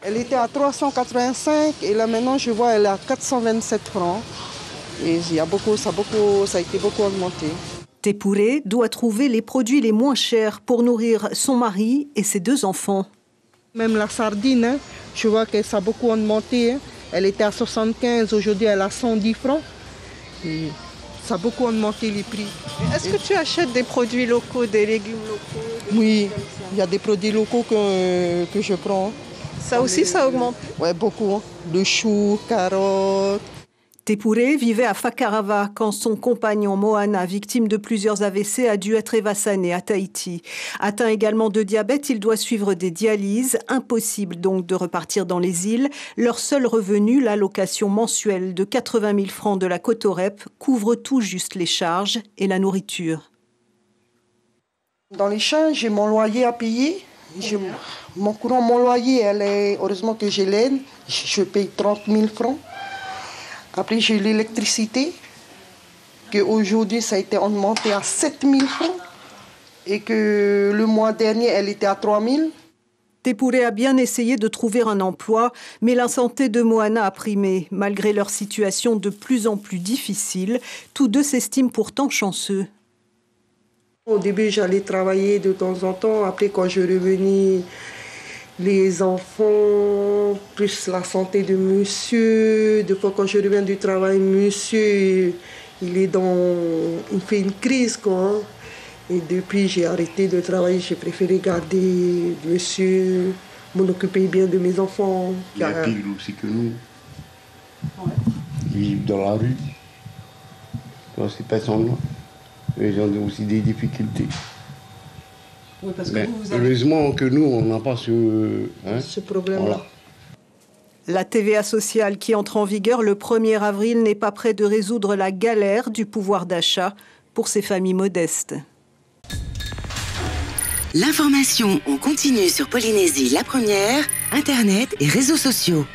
Elle était à 385 et là maintenant je vois elle est à 427 francs. Et ça a été beaucoup augmenté. Tepouré doit trouver les produits les moins chers pour nourrir son mari et ses 2 enfants. Même la sardine, hein, je vois que ça a beaucoup augmenté. Hein. Elle était à 75, aujourd'hui elle est à 110 francs. Et ça a beaucoup augmenté les prix. Est-ce que tu achètes des produits locaux, des légumes locaux? Oui, il y a des produits locaux que je prends. Ça aussi, ça augmente? Oui, beaucoup. Hein. Le chou, carottes. Tepouré vivait à Fakarava quand son compagnon Moana, victime de plusieurs AVC, a dû être évassané à Tahiti. Atteint également de diabète, il doit suivre des dialyses. Impossible donc de repartir dans les îles. Leur seul revenu, l'allocation mensuelle de 80 000 francs de la Cotorep, couvre tout juste les charges et la nourriture. Dans les champs, j'ai mon loyer à payer. Mon loyer, heureusement que j'ai l'aide, je paye 30 000 francs. Après, j'ai l'électricité, qu'aujourd'hui, ça a été augmenté à 7 000 francs. Et que le mois dernier, elle était à 3 000. Tepouré a bien essayé de trouver un emploi, mais la santé de Moana a primé. Malgré leur situation de plus en plus difficile, tous 2 s'estiment pourtant chanceux. Au début, j'allais travailler de temps en temps. Après, quand je revenais, les enfants, plus la santé de monsieur. Des fois, quand je reviens du travail, monsieur, il fait une crise, quoi. Et depuis, j'ai arrêté de travailler. J'ai préféré garder monsieur, m'occuper bien de mes enfants. Il y a pire aussi que nous. Ouais. Ils vivent dans la rue. Dans ces personnes-là. Ils ont aussi des difficultés. Oui, parce que heureusement que nous, on n'a pas ce problème-là. Voilà. La TVA sociale qui entre en vigueur le 1er avril n'est pas près de résoudre la galère du pouvoir d'achat pour ces familles modestes. L'information en continu sur Polynésie la première, Internet et réseaux sociaux.